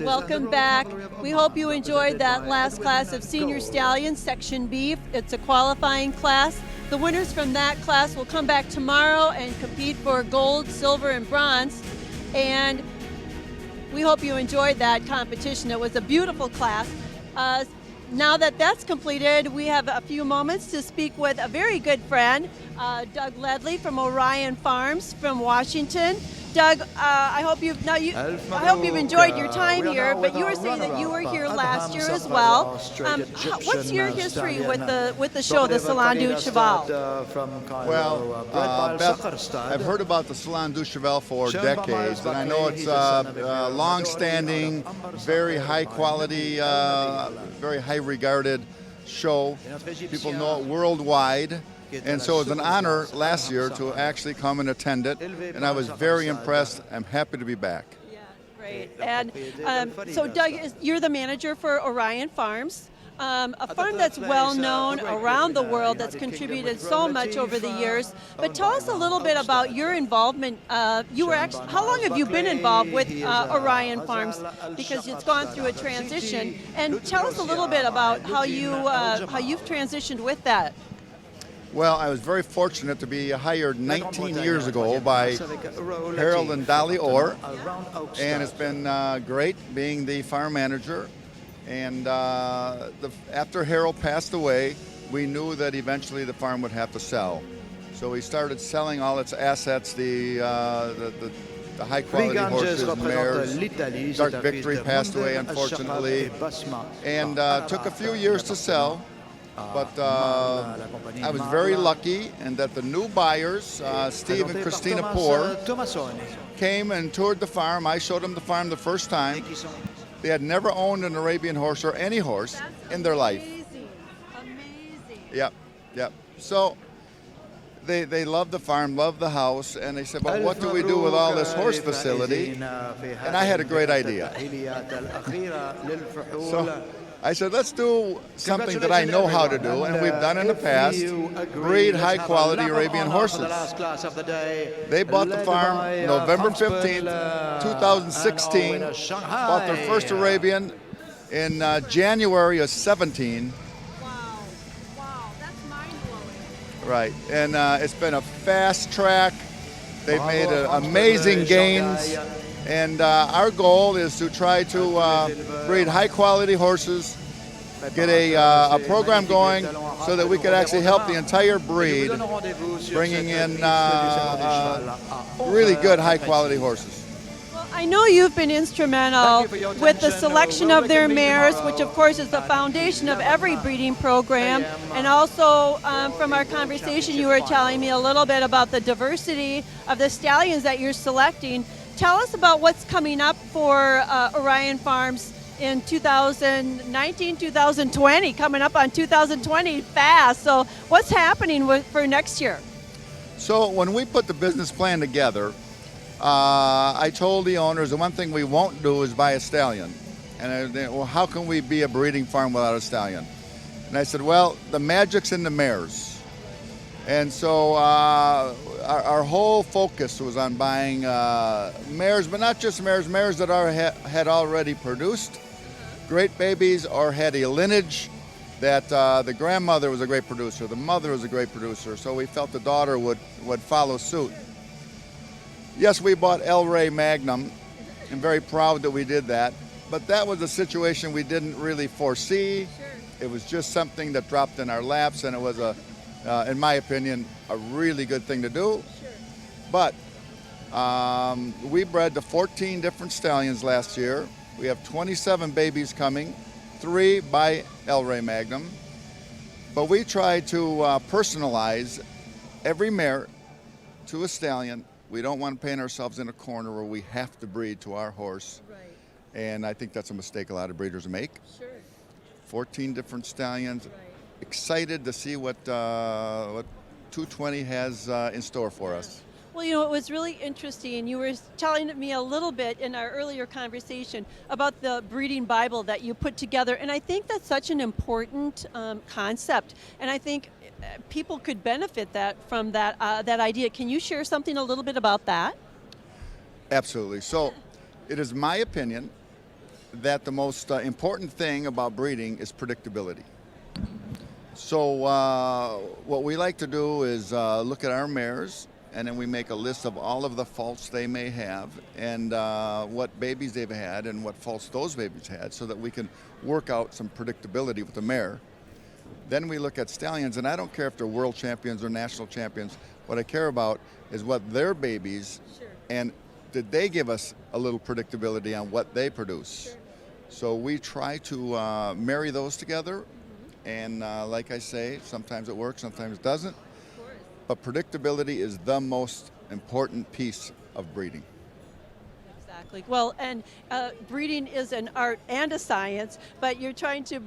Welcome back. We hope you enjoyed that last class of Senior Stallions, Section B. It's a qualifying class. The winners from that class will come back tomorrow and compete for gold, silver, and bronze. And we hope you enjoyed that competition. It was a beautiful class. Now that that's completed, we have a few moments to speak with a very good friend, Doug Leadley from Orion Farms from Washington. Doug, I hope you've enjoyed your time here, but you were saying that you were here last year as well. What's your history with the show, the Salon du Cheval? Well, Beth, I've heard about the Salon du Cheval for decades, and I know it's a long-standing, very high-quality, very high-regarded show. People know it worldwide. And so it was an honor last year to actually come and attend it, and I was very impressed. I'm happy to be back. Yeah, great. And so Doug, you're the manager for Orion Farms, a farm that's well known around the world, that's contributed so much over the years. But tell us a little bit about your involvement. How long have you been involved with Orion Farms? Because it's gone through a transition. And tell us a little bit about how you've transitioned with that. Well, I was very fortunate to be hired 19 years ago by Harold and Dolly Orr, and it's been great being the farm manager. And after Harold passed away, we knew that eventually the farm would have to sell. So we started selling all its assets, the high-quality horses and mares. Dark Victory passed away, unfortunately, and took a few years to sell. But I was very lucky in that the new buyers, Steve and Christina Poor, came and toured the farm. I showed them the farm the first time. They had never owned an Arabian horse or any horse in their life. Amazing. Yep. So they loved the farm, loved the house, and they said, well, what do we do with all this horse facility? And I had a great idea. So I said, let's do something that I know how to do, and we've done in the past, breed high-quality Arabian horses. They bought the farm November 15th, 2016, bought their first Arabian in January of 17. Wow, that's mind-blowing. Right, and it's been a fast track. They've made amazing gains. And our goal is to try to breed high-quality horses, get a program going so that we could actually help the entire breed, bringing in really good high-quality horses. Well, I know you've been instrumental with the selection of their mares, which of course is the foundation of every breeding program. And also from our conversation, you were telling me a little bit about the diversity of the stallions that you're selecting. Tell us about what's coming up for Orion Farms in 2019, 2020, coming up on 2020 fast. So what's happening for next year? So when we put the business plan together, I told the owners the one thing we won't do is buy a stallion. And well, how can we be a breeding farm without a stallion? And I said, well, the magic's in the mares. And so our whole focus was on buying mares, but not just mares that had already produced great babies or had a lineage that the grandmother was a great producer, the mother was a great producer, so we felt the daughter would follow suit. Yes, we bought El Rey Magnum. I'm very proud that we did that, but that was a situation we didn't really foresee. Sure. It was just something that dropped in our laps, and it was in my opinion, a really good thing to do. Sure. But we bred to 14 different stallions last year. We have 27 babies coming, 3 by El Rey Magnum. But we try to personalize every mare to a stallion. We don't want to paint ourselves in a corner where we have to breed to our horse. Right. And I think that's a mistake a lot of breeders make. Sure. 14 different stallions. Right. Excited to see what 220 has in store for us. Well, you know, it was really interesting. You were telling me a little bit in our earlier conversation about the breeding Bible that you put together, and I think that's such an important concept, and I think people could benefit from that idea. Can you share something a little bit about that? Absolutely. So it is my opinion that the most important thing about breeding is predictability. So what we like to do is look at our mares, and then we make a list of all of the faults they may have and what babies they've had and what faults those babies had, so that we can work out some predictability with the mare. Then we look at stallions, and I don't care if they're world champions or national champions. What I care about is what their babies, and did they give us a little predictability on what they produce. So we try to marry those together, and like I say, sometimes it works, sometimes it doesn't. But predictability is the most important piece of breeding. Exactly. Well, and breeding is an art and a science, but you're trying to,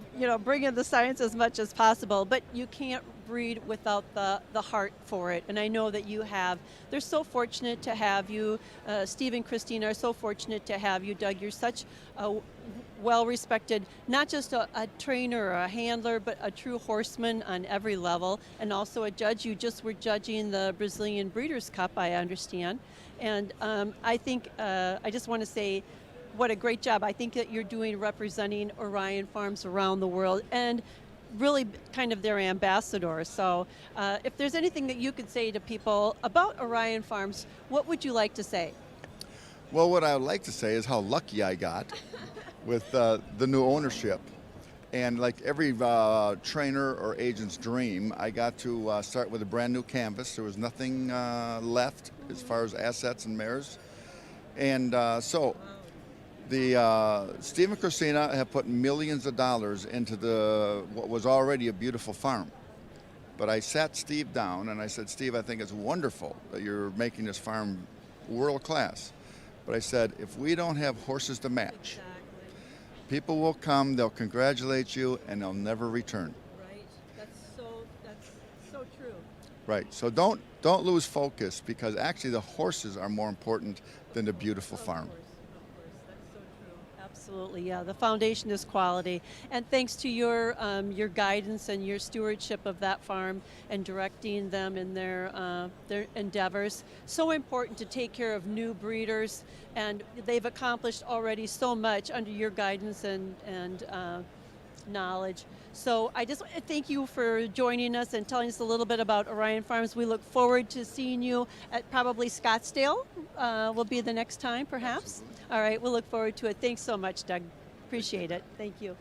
bring in the science as much as possible. But you can't breed without the heart for it. And I know that you have. They're so fortunate to have you. Steve and Christine are so fortunate to have you, Doug. You're such a well-respected, not just a trainer or a handler, but a true horseman on every level, and also a judge. You just were judging the Brazilian Breeders' Cup, I understand. And I think, I just want to say what a great job I think that you're doing representing Orion Farms around the world, and really kind of their ambassador. So if there's anything that you could say to people about Orion Farms, what would you like to say? Well, what I would like to say is how lucky I got with the new ownership. And like every trainer or agent's dream, I got to start with a brand new canvas. There was nothing left as far as assets and mares. And so Steve and Christina have put millions of dollars into what was already a beautiful farm. But I sat Steve down and I said, Steve, I think it's wonderful that you're making this farm world class. But I said, if we don't have horses to match, people will come, they'll congratulate you, and they'll never return. Right. That's so true. Right. So don't lose focus, because actually the horses are more important than the beautiful farm. Of course. That's so true. Absolutely. Yeah. The foundation is quality, and thanks to your guidance and your stewardship of that farm and directing them in their endeavors. So important to take care of new breeders, and they've accomplished already so much under your guidance and knowledge. So I just want to thank you for joining us and telling us a little bit about Orion Farms. We look forward to seeing you at probably Scottsdale will be the next time, perhaps. Absolutely. All right, we'll look forward to it. Thanks so much, Doug. Appreciate it. Thank you.